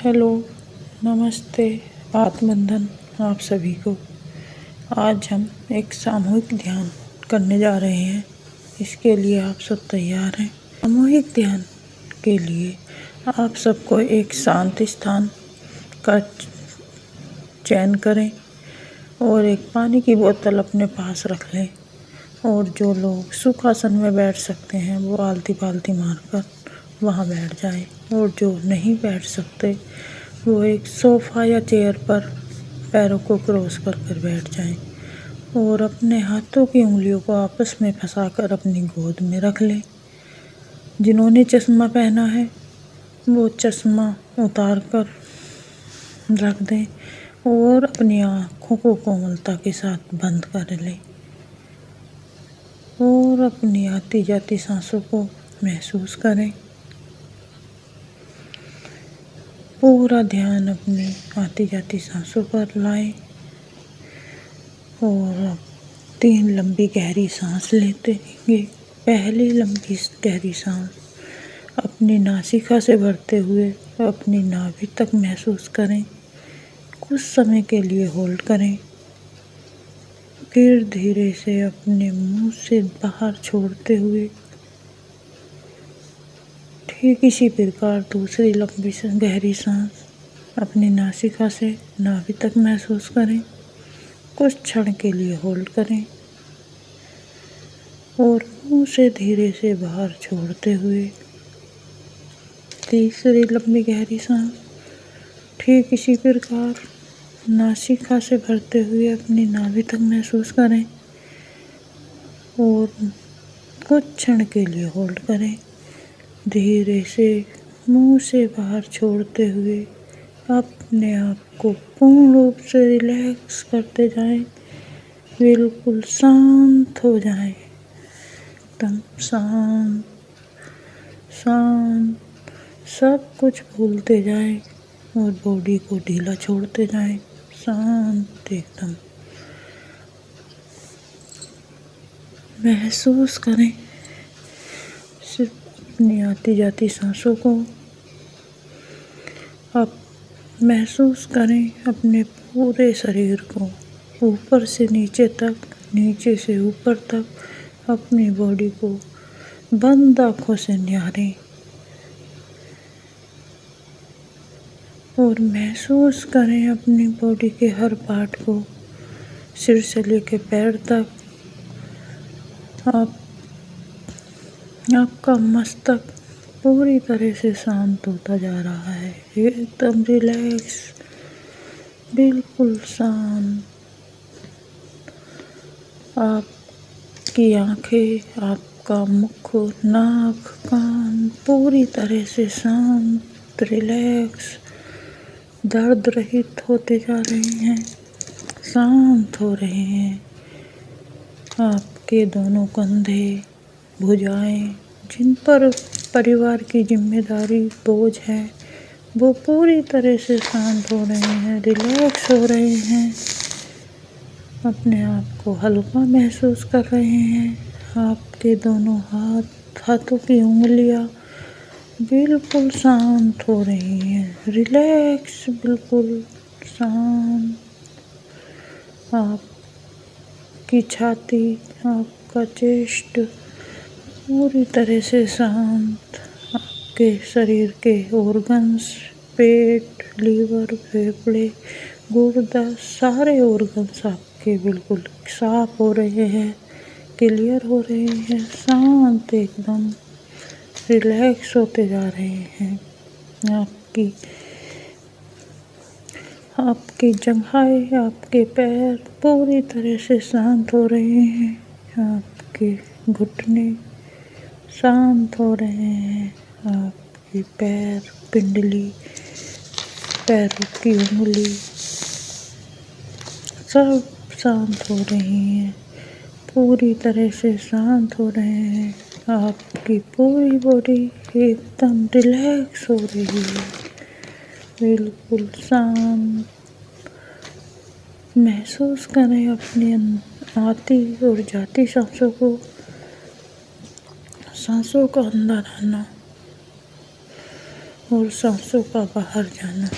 Hello, नमस्ते, आत्मबंधन आप सभी को। आज हम एक सामूहिक ध्यान करने जा रहे हैं। इसके लिए आप सब तैयार हैं? सामूहिक ध्यान के लिए आप सबको एक शांत स्थान का चयन करें और एक पानी की बोतल अपने पास रख लें। और जो लोग सुखासन में बैठ सकते हैं वो आलती पालती मारकर वहाँ बैठ जाएं, और जो नहीं बैठ सकते वो एक सोफ़ा या चेयर पर पैरों को क्रॉस कर बैठ जाएं और अपने हाथों की उंगलियों को आपस में फंसाकर अपनी गोद में रख लें। जिन्होंने चश्मा पहना है वो चश्मा उतार कर रख दें और अपनी आँखों को कोमलता के साथ बंद कर लें और अपनी आती जाती सांसों को महसूस करें। पूरा ध्यान अपनी आती जाती सांसों पर लाएं और 3 लंबी गहरी सांस लेते रहेंगे। पहली लंबी गहरी सांस अपनी नासिका से भरते हुए अपनी नाभि तक महसूस करें। कुछ समय के लिए होल्ड करें, फिर धीरे से अपने मुंह से बाहर छोड़ते हुए ठीक इसी प्रकार दूसरी लंबी गहरी सांस अपनी नासिका से नाभि तक महसूस करें। कुछ क्षण के लिए होल्ड करें और मुंह से धीरे से बाहर छोड़ते हुए तीसरी लंबी गहरी सांस ठीक इसी प्रकार नासिका से भरते हुए अपनी नाभि तक महसूस करें और कुछ क्षण के लिए होल्ड करें। धीरे से मुंह से बाहर छोड़ते हुए अपने आप को पूर्ण रूप से रिलैक्स करते जाएं। बिल्कुल शांत हो जाएं, एकदम शांत शांत, सब कुछ भूलते जाएं और बॉडी को ढीला छोड़ते जाएं। शांत एकदम महसूस करें सिर्फ अपनी आती जाती सांसों को। अब महसूस करें अपने पूरे शरीर को ऊपर से नीचे तक, नीचे से ऊपर तक अपनी बॉडी को बंद आँखों से निहारें और महसूस करें अपनी बॉडी के हर पार्ट को, सिर से लेकर पैर तक। आपका मस्तक पूरी तरह से शांत होता जा रहा है, एकदम रिलैक्स, बिल्कुल शांत। आपकी आंखें, आपका मुख, नाक, कान पूरी तरह से शांत, रिलैक्स, दर्द रहित होते जा रहे हैं, शांत हो रहे हैं। आपके दोनों कंधे, भुजाएं, जिन पर परिवार की जिम्मेदारी बोझ है, वो पूरी तरह से शांत हो रहे हैं, रिलैक्स हो रहे हैं, अपने आप को हल्का महसूस कर रहे हैं। आपके दोनों हाथों की उंगलियां बिल्कुल शांत हो रही हैं, रिलैक्स, बिल्कुल शांत। आपकी छाती, आपका चेस्ट पूरी तरह से शांत। आपके शरीर के ऑर्गन्स, पेट, लीवर, फेफड़े, गुर्दा, सारे ऑर्गन्स आपके बिल्कुल साफ हो रहे हैं, क्लियर हो रहे हैं, शांत एकदम रिलैक्स होते जा रहे हैं। आपकी जंघाएं, आपके पैर पूरी तरह से शांत हो रहे हैं। आपके घुटने शांत हो रहे हैं। आपके पैर, पिंडली, पैरों की उंगली सब शांत हो रही हैं, पूरी तरह से शांत हो रहे हैं। आपकी पूरी बॉडी एकदम रिलैक्स हो रही है, बिल्कुल शांत। महसूस करें अपनी आती और जाती सांसों को, सांसों का अंदर आना और सांसों का बाहर जाना।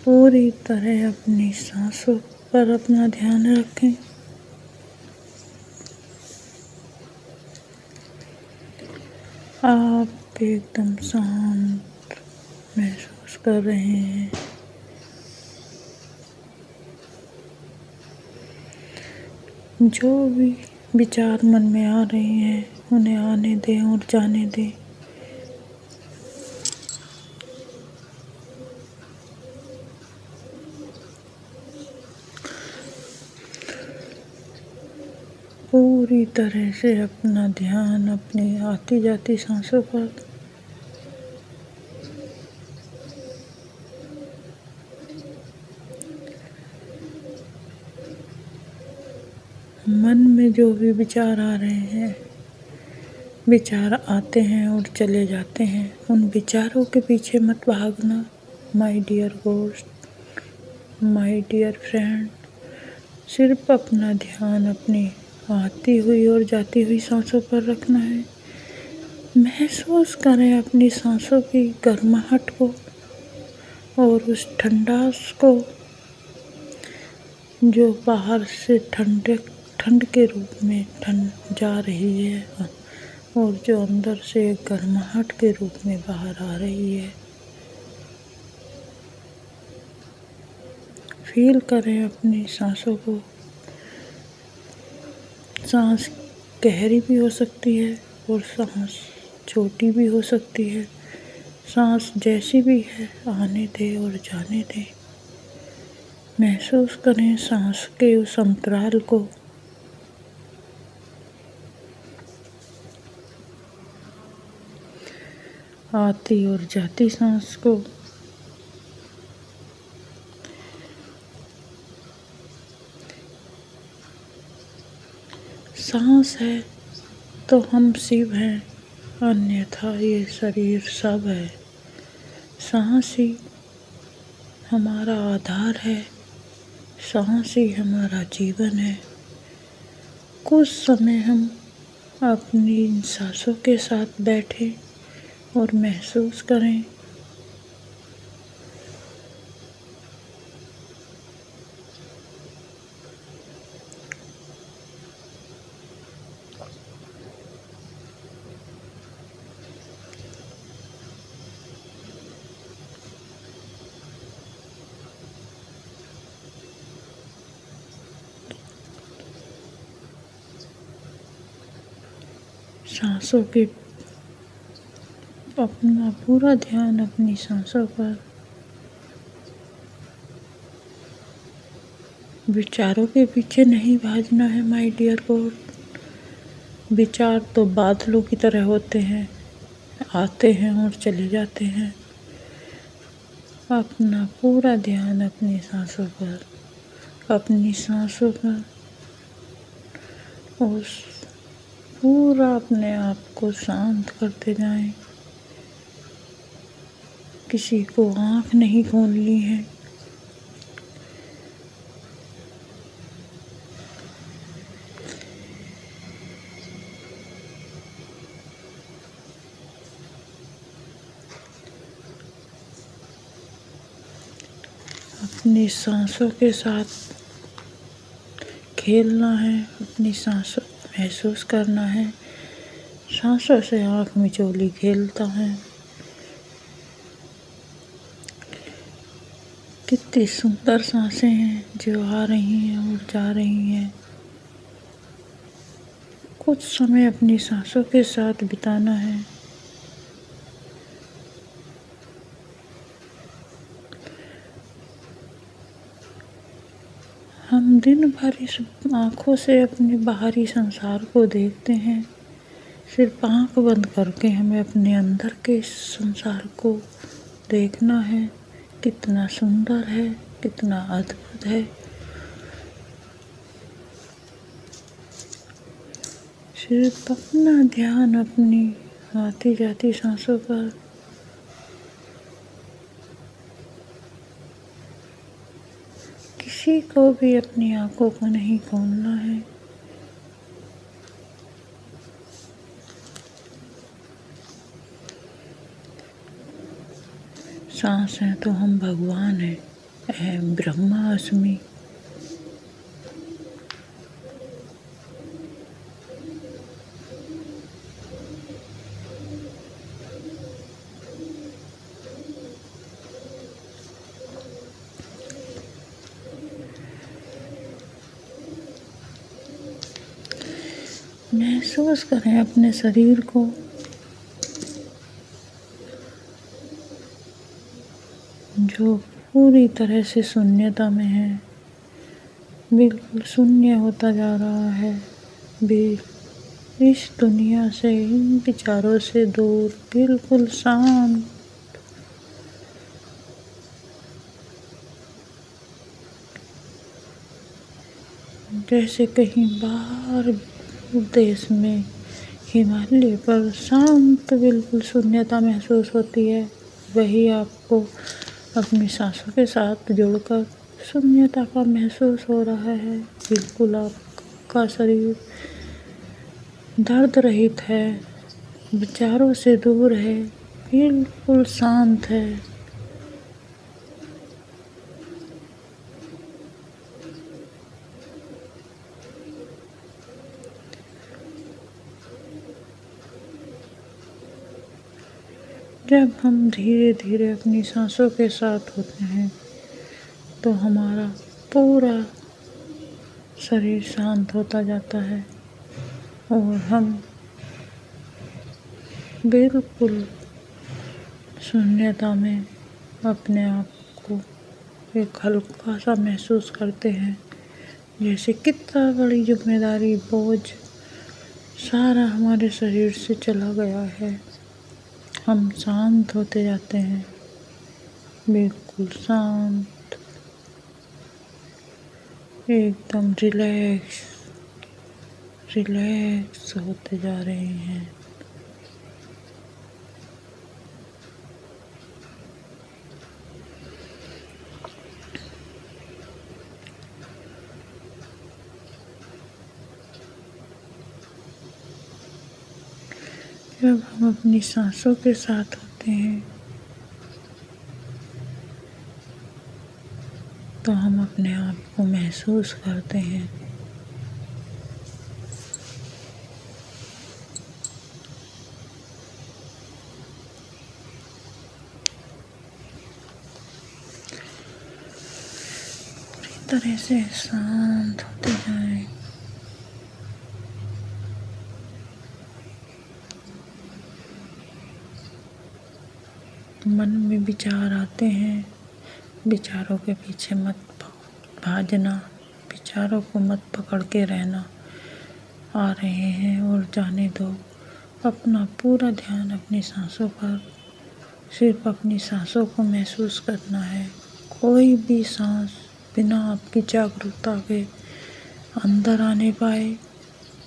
पूरी तरह अपनी सांसों पर अपना ध्यान रखें। आप एकदम शांत महसूस कर रहे हैं। जो भी विचार मन में आ रहे हैं उन्हें आने दें और जाने दें। पूरी तरह से अपना ध्यान अपनी आती जाती सांसों पर। मन में जो भी विचार आ रहे हैं, विचार आते हैं और चले जाते हैं, उन विचारों के पीछे मत भागना। My dear ghost, my dear friend, सिर्फ अपना ध्यान अपनी आती हुई और जाती हुई सांसों पर रखना है। महसूस करें अपनी सांसों की गर्माहट को और उस ठंडास को जो बाहर से ठंड के रूप में ठंड जा रही है और जो अंदर से गर्माहट के रूप में बाहर आ रही है। फील करें अपनी सांसों को। सांस गहरी भी हो सकती है और सांस छोटी भी हो सकती है। सांस जैसी भी है आने दें और जाने दें। महसूस करें सांस के उस अंतराल को। आती और जाती सांस को। सांस है तो हम शिव हैं, अन्यथा ये शरीर सब है। सांस ही हमारा आधार है, सांस ही हमारा जीवन है। कुछ समय हम अपनी इन सांसों के साथ बैठें और महसूस करें। सांसों के अपना पूरा ध्यान अपनी सांसों पर। विचारों के पीछे नहीं भागना है माय डियर गॉड। विचार तो बादलों की तरह होते हैं, आते हैं और चले जाते हैं। अपना पूरा ध्यान अपनी सांसों पर, अपनी सांसों पर। उस पूरा अपने आप को शांत करते जाएं। किसी को आँख नहीं खोलनी है। अपनी सांसों के साथ खेलना है, अपनी सांसों महसूस करना है। सांसों से आँख मिचौली खेलता है। कितनी सुंदर सांसें हैं जो आ रही हैं और जा रही हैं। कुछ समय अपनी सांसों के साथ बिताना है। हम दिन भर इस आँखों से अपने बाहरी संसार को देखते हैं। सिर्फ आँख बंद करके हमें अपने अंदर के संसार को देखना है। कितना सुंदर है, कितना अद्भुत है। सिर्फ अपना ध्यान अपनी आती जाती सांसों पर। किसी को भी अपनी आँखों को नहीं खोलना है। सांस हैं तो हम भगवान हैं। अहम ब्रह्मास्मि। महसूस करें अपने शरीर को, जो पूरी तरह से शून्यता में है, बिल्कुल शून्य होता जा रहा है। इस दुनिया से, इन विचारों से दूर, बिल्कुल शांत। जैसे कहीं बाहर देश में हिमालय पर शांत बिल्कुल शून्यता महसूस होती है, वही आपको अपनी सांसों के साथ जुड़कर शून्यता का महसूस हो रहा है। बिल्कुल आपका शरीर दर्द रहित है, विचारों से दूर है, बिल्कुल शांत है। जब हम धीरे धीरे अपनी सांसों के साथ होते हैं तो हमारा पूरा शरीर शांत होता जाता है और हम बिल्कुल शून्यता में अपने आप को एक हल्का सा महसूस करते हैं, जैसे कितना बड़ी जिम्मेदारी, बोझ सारा हमारे शरीर से चला गया है। हम शांत होते जाते हैं, बिल्कुल शांत, एकदम रिलैक्स होते जा रहे हैं। जब हम अपनी सांसों के साथ होते हैं तो हम अपने आप को महसूस करते हैं। पूरी तरह से शांत होते जाएं। मन में विचार आते हैं, विचारों के पीछे मत भागना, विचारों को मत पकड़ के रहना। आ रहे हैं और जाने दो। अपना पूरा ध्यान अपनी सांसों पर, सिर्फ अपनी सांसों को महसूस करना है। कोई भी सांस बिना आपकी जागरूकता के अंदर आने पाए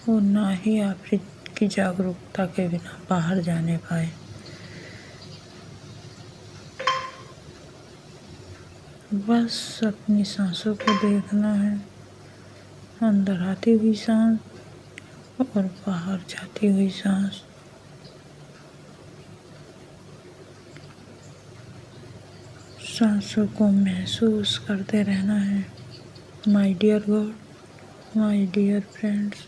और ना ही आपकी जागरूकता के बिना बाहर जाने पाए। बस अपनी सांसों को देखना है, अंदर आती हुई सांस और बाहर जाती हुई सांस। सांसों को महसूस करते रहना है। My dear God, my dear friends,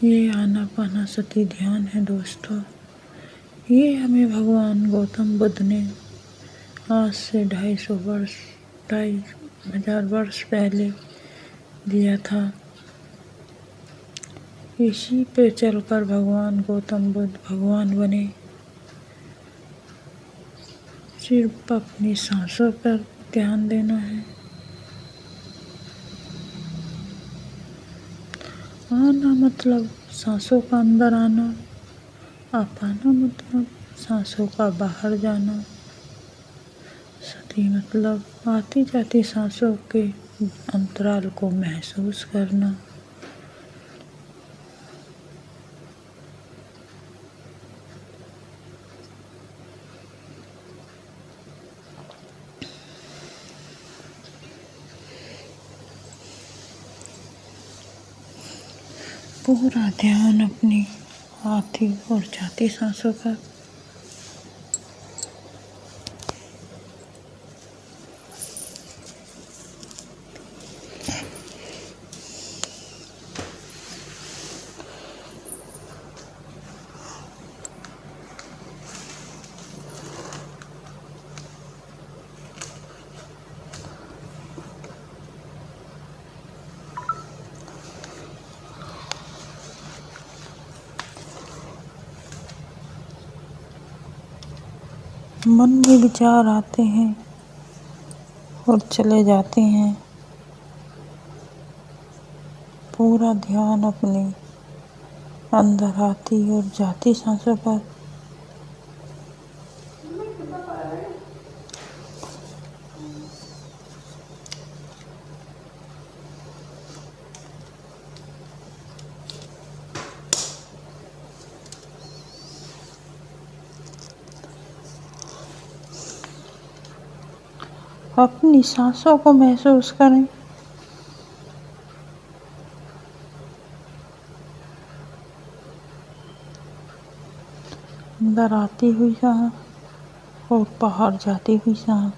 ये आनापानसति ध्यान है दोस्तों। ये हमें भगवान गौतम बुद्ध ने आज से 2,500 वर्ष पहले दिया था। इसी पे चलकर भगवान गौतम बुद्ध भगवान बने। सिर्फ अपनी सांसों पर ध्यान देना है। आना मतलब सांसों का अंदर आना, अपाना मतलब सांसों का बाहर जाना, सती मतलब आती जाती सांसों के अंतराल को महसूस करना। पूरा ध्यान अपनी आती और जाती सांसों पर। मन में विचार आते हैं और चले जाते हैं। पूरा ध्यान अपने अंदर आती और जाती सांसों पर। अपनी सांसों को महसूस करें। अंदर आती हुई सांस और बाहर जाती हुई सांस।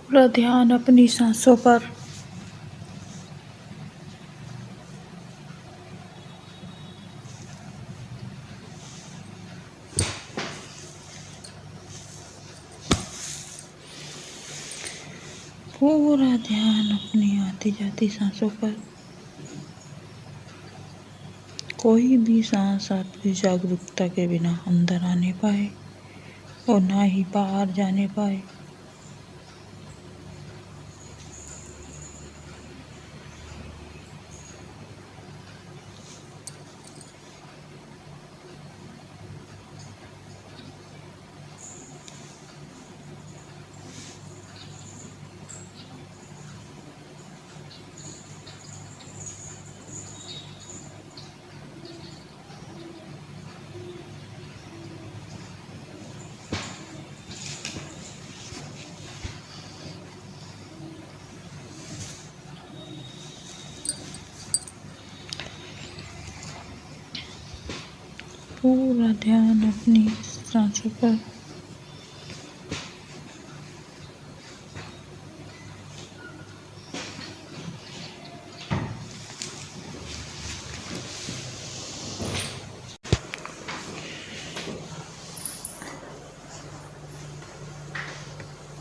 पूरा ध्यान अपनी सांसों पर। पूरा ध्यान अपनी आती जाती सांसों पर। कोई भी सांस आपकी जागरूकता के बिना अंदर आने पाए और ना ही बाहर जाने पाए। पूरा ध्यान अपनी सांसों पर।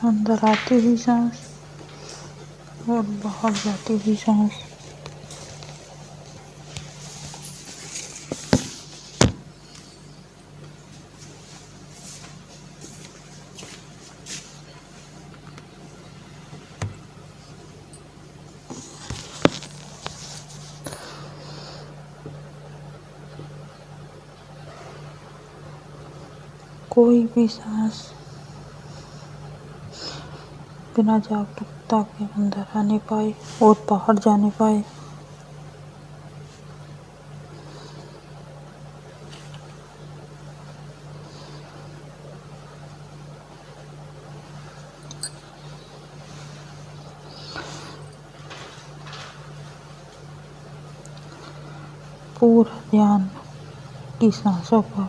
अंदर आती हुई सांस और बाहर जाती हुई सांस। कोई भी सांस बिना जागरूकता के अंदर आने पाए और बाहर जाने पाए। पूरा ध्यान की सांसों पर।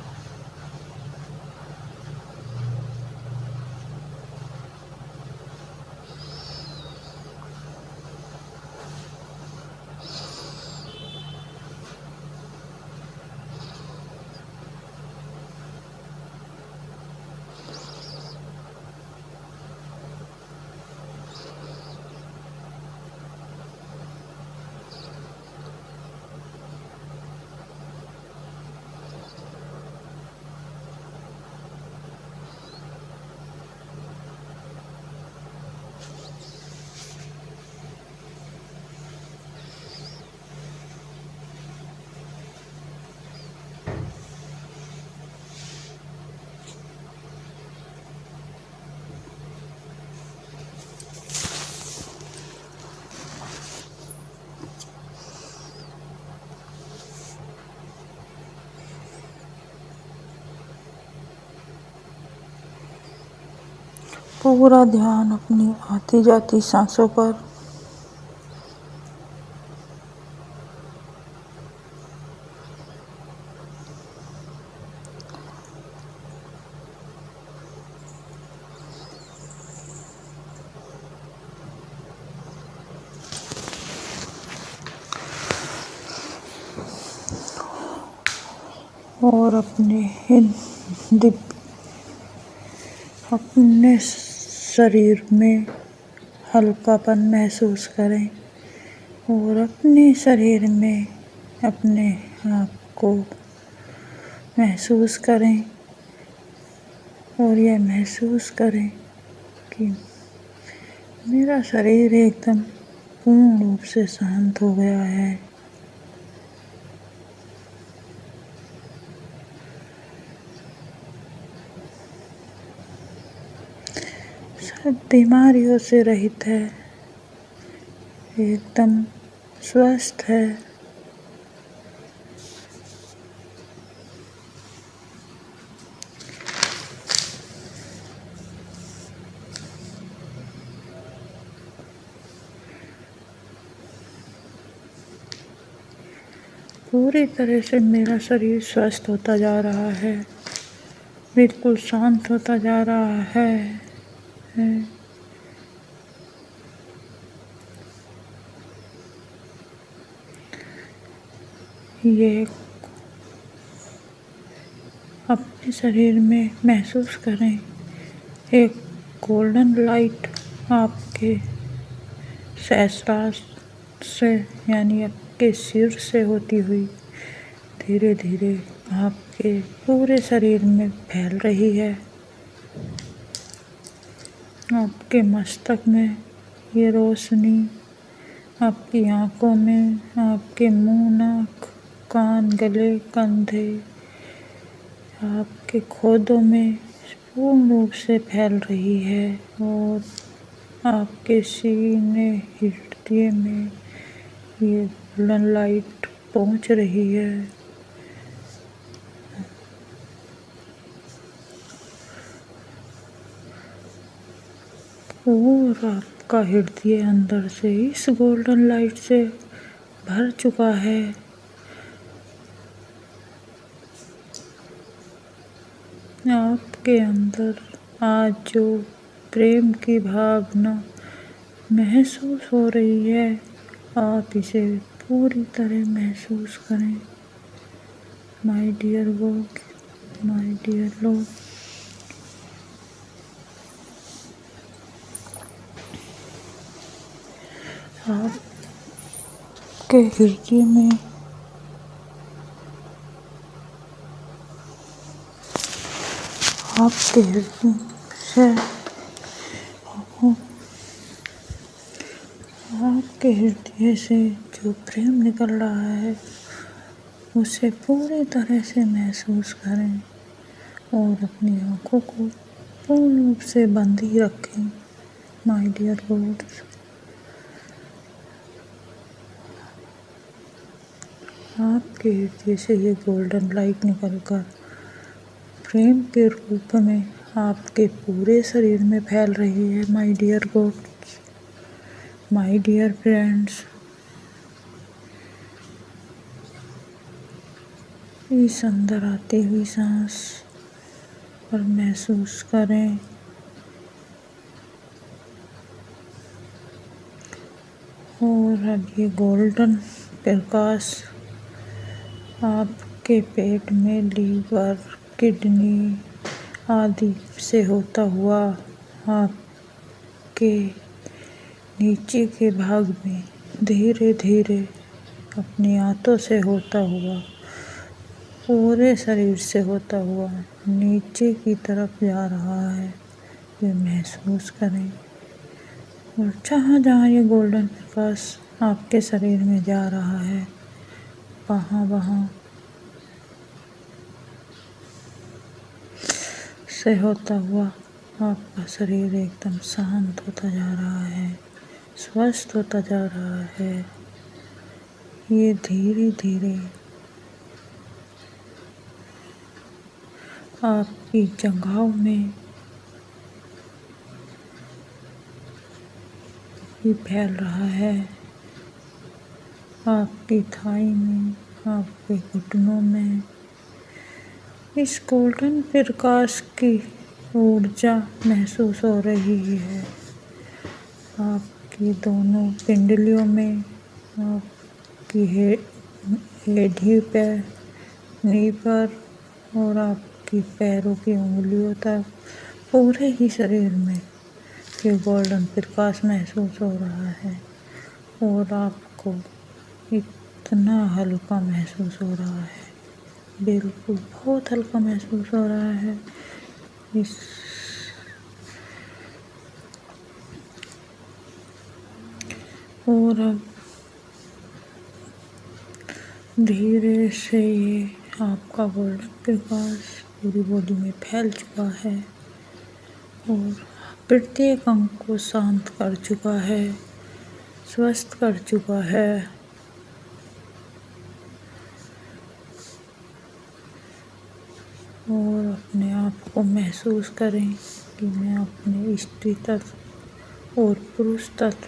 पूरा ध्यान अपनी आती जाती सांसों पर। और अपने शरीर में हल्कापन महसूस करें और अपने शरीर में अपने आप को महसूस करें और यह महसूस करें कि मेरा शरीर एकदम पूर्ण रूप से शांत हो गया है। सब बीमारियों से रहित है, एकदम स्वस्थ है। पूरी तरह से मेरा शरीर स्वस्थ होता जा रहा है, बिल्कुल शांत होता जा रहा है। ये अपने शरीर में महसूस करें, एक गोल्डन लाइट आपके सहस्त्रार से यानी आपके सिर से होती हुई धीरे धीरे आपके पूरे शरीर में फैल रही है। आपके मस्तक में ये रोशनी आपकी आँखों में, आपके मुंह, नाक, कान, गले, कंधे, आपके खोदों में पूर्ण रूप से फैल रही है और आपके सीने, हृदय में ये गोल्डन लाइट पहुंच रही है। और आपका हृदय अंदर से इस गोल्डन लाइट से भर चुका है। आपके अंदर आज जो प्रेम की भावना महसूस हो रही है, आप इसे पूरी तरह महसूस करें। My dear God, my dear lord, आपके हृदय में आपके हृदय से आपके हृदय से जो प्रेम निकल रहा है उसे पूरी तरह से महसूस करें और अपनी आँखों को पूर्ण रूप से बंद ही रखें। माय डियर गॉड, आपके हृदय से ये गोल्डन लाइट निकलकर प्रेम के रूप में आपके पूरे शरीर में फैल रही है। My dear God, my dear friends, इस अंदर आती हुई सांस पर महसूस करें और अब ये गोल्डन प्रकाश आपके पेट में लीवर, किडनी आदि से होता हुआ आपके नीचे के भाग में धीरे धीरे अपनी आंतों से होता हुआ पूरे शरीर से होता हुआ नीचे की तरफ जा रहा है। ये महसूस करें और जहाँ जहाँ ये गोल्डन प्रकाश आपके शरीर में जा रहा है, वहाँ से होता हुआ आपका शरीर एकदम शांत होता जा रहा है, स्वस्थ होता जा रहा है। ये धीरे धीरे आपकी जंघाओं में भी फैल रहा है, आपकी थाई में, आपके घुटनों में। इस गोल्डन प्रकाश की ऊर्जा महसूस हो रही है आपकी दोनों पिंडलियों में, आपकी एड़ी पर, नी पर और आपकी पैरों की उंगलियों तक, पूरे ही शरीर में ये गोल्डन प्रकाश महसूस हो रहा है और आपको इतना हल्का महसूस हो रहा है, बिल्कुल बहुत हल्का महसूस हो रहा है। इस और अब धीरे से ये आपका गोल्डन प्रकाश पूरी बॉडी में फैल चुका है और प्रत्येक अंग को शांत कर चुका है, स्वस्थ कर चुका है। और अपने आप को महसूस करें कि मैं अपने स्त्री तत्व और पुरुष तत्व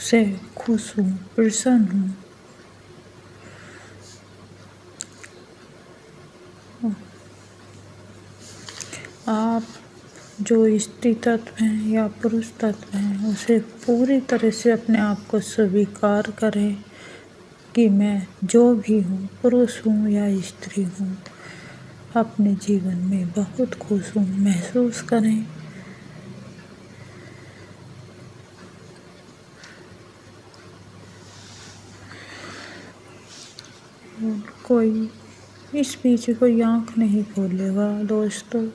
से खुश हूँ, प्रसन्न हूँ। आप जो स्त्री तत्व हैं या पुरुष तत्व हैं, उसे पूरी तरह से अपने आप को स्वीकार करें कि मैं जो भी हूँ, पुरुष हूँ या स्त्री हूँ, अपने जीवन में बहुत खुश हूँ, महसूस करें। और कोई इस बीच कोई आँख नहीं खोलेगा दोस्तों,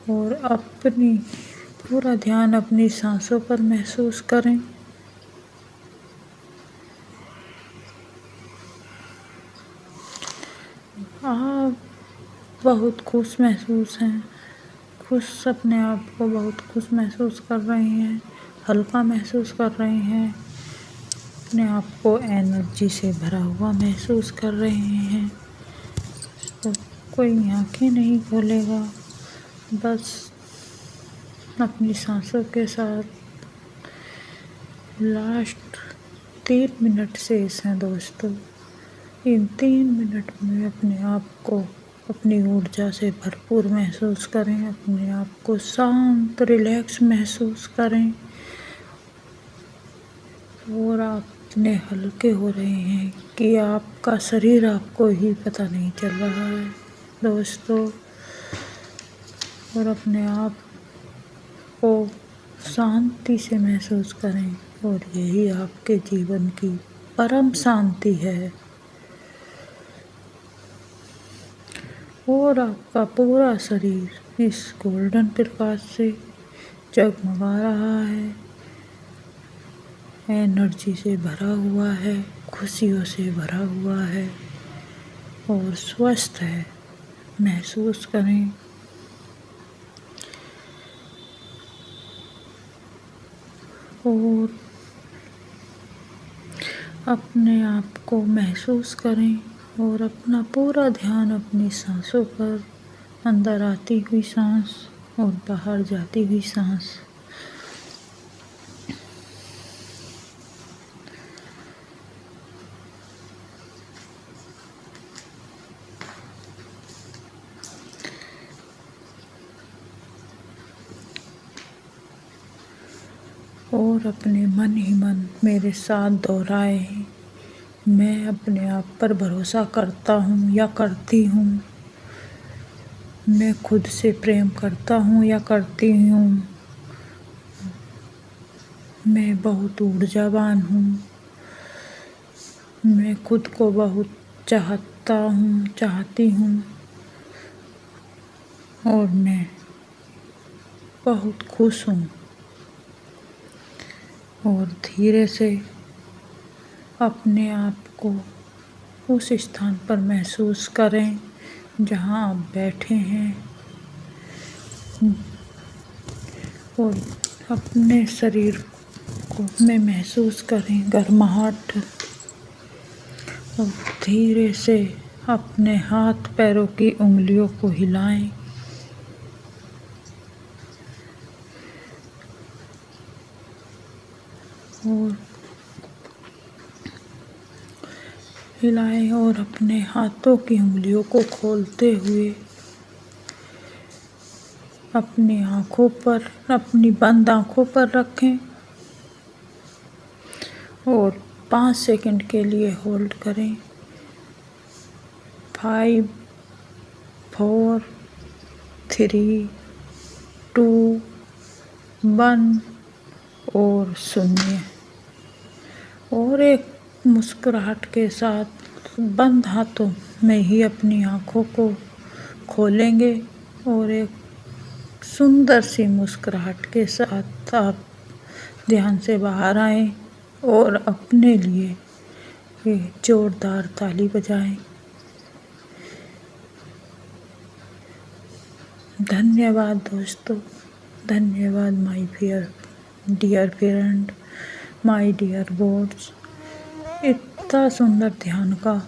और अपनी पूरा ध्यान अपनी सांसों पर महसूस करें। आप बहुत खुश महसूस हैं, खुश अपने आप को बहुत खुश महसूस कर रहे हैं, हल्का महसूस कर रहे हैं, अपने आप को एनर्जी से भरा हुआ महसूस कर रहे हैं। तो कोई आँखें नहीं खोलेगा, बस अपनी सांसों के साथ लास्ट 3 मिनट शेष हैं दोस्तों। इन 3 मिनट में अपने आप को अपनी ऊर्जा से भरपूर महसूस करें, अपने आप को शांत रिलैक्स महसूस करें और आप इतने हल्के हो रहे हैं कि आपका शरीर आपको ही पता नहीं चल रहा है दोस्तों। और अपने आप को शांति से महसूस करें और यही आपके जीवन की परम शांति है। और आपका पूरा शरीर इस गोल्डन प्रकाश से जगमगा रहा है, एनर्जी से भरा हुआ है, खुशियों से भरा हुआ है और स्वस्थ है, महसूस करें। और अपने आप को महसूस करें और अपना पूरा ध्यान अपनी सांसों पर, अंदर आती हुई सांस और बाहर जाती हुई सांस। और अपने मन ही मन मेरे साथ दोहराए, मैं अपने आप पर भरोसा करता हूँ या करती हूँ, मैं खुद से प्रेम करता हूँ या करती हूँ, मैं बहुत ऊर्जावान हूँ, मैं खुद को बहुत चाहता हूँ, चाहती हूँ और मैं बहुत खुश हूँ। और धीरे से अपने आप को उस स्थान पर महसूस करें जहाँ आप बैठे हैं और अपने शरीर को में महसूस करें गर्माहट। और धीरे से अपने हाथ पैरों की उंगलियों को हिलाएं और हिलाएं और अपने हाथों की उंगलियों को खोलते हुए अपनी आँखों पर, अपनी बंद आँखों पर रखें और 5 सेकंड के लिए होल्ड करें। 5, 4, 3, 2, 1 और 0। और एक मुस्कुराहट के साथ बंद हाथों में ही अपनी आँखों को खोलेंगे और एक सुंदर सी मुस्कुराहट के साथ आप ध्यान से बाहर आएं और अपने लिए एक जोरदार ताली बजाएं। धन्यवाद दोस्तों, धन्यवाद my dear friend, my dear boards. इतना सुंदर ध्यान का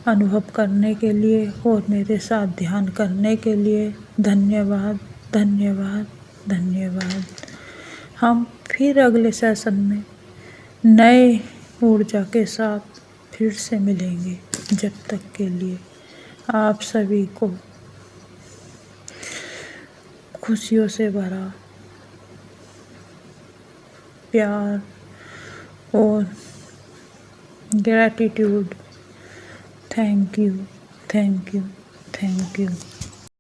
अनुभव करने के लिए और मेरे साथ ध्यान करने के लिए धन्यवाद, धन्यवाद, धन्यवाद। हम फिर अगले सेशन में नए ऊर्जा के साथ फिर से मिलेंगे। जब तक के लिए आप सभी को खुशियों से भरा प्यार और gratitude. Thank you, thank you, thank you.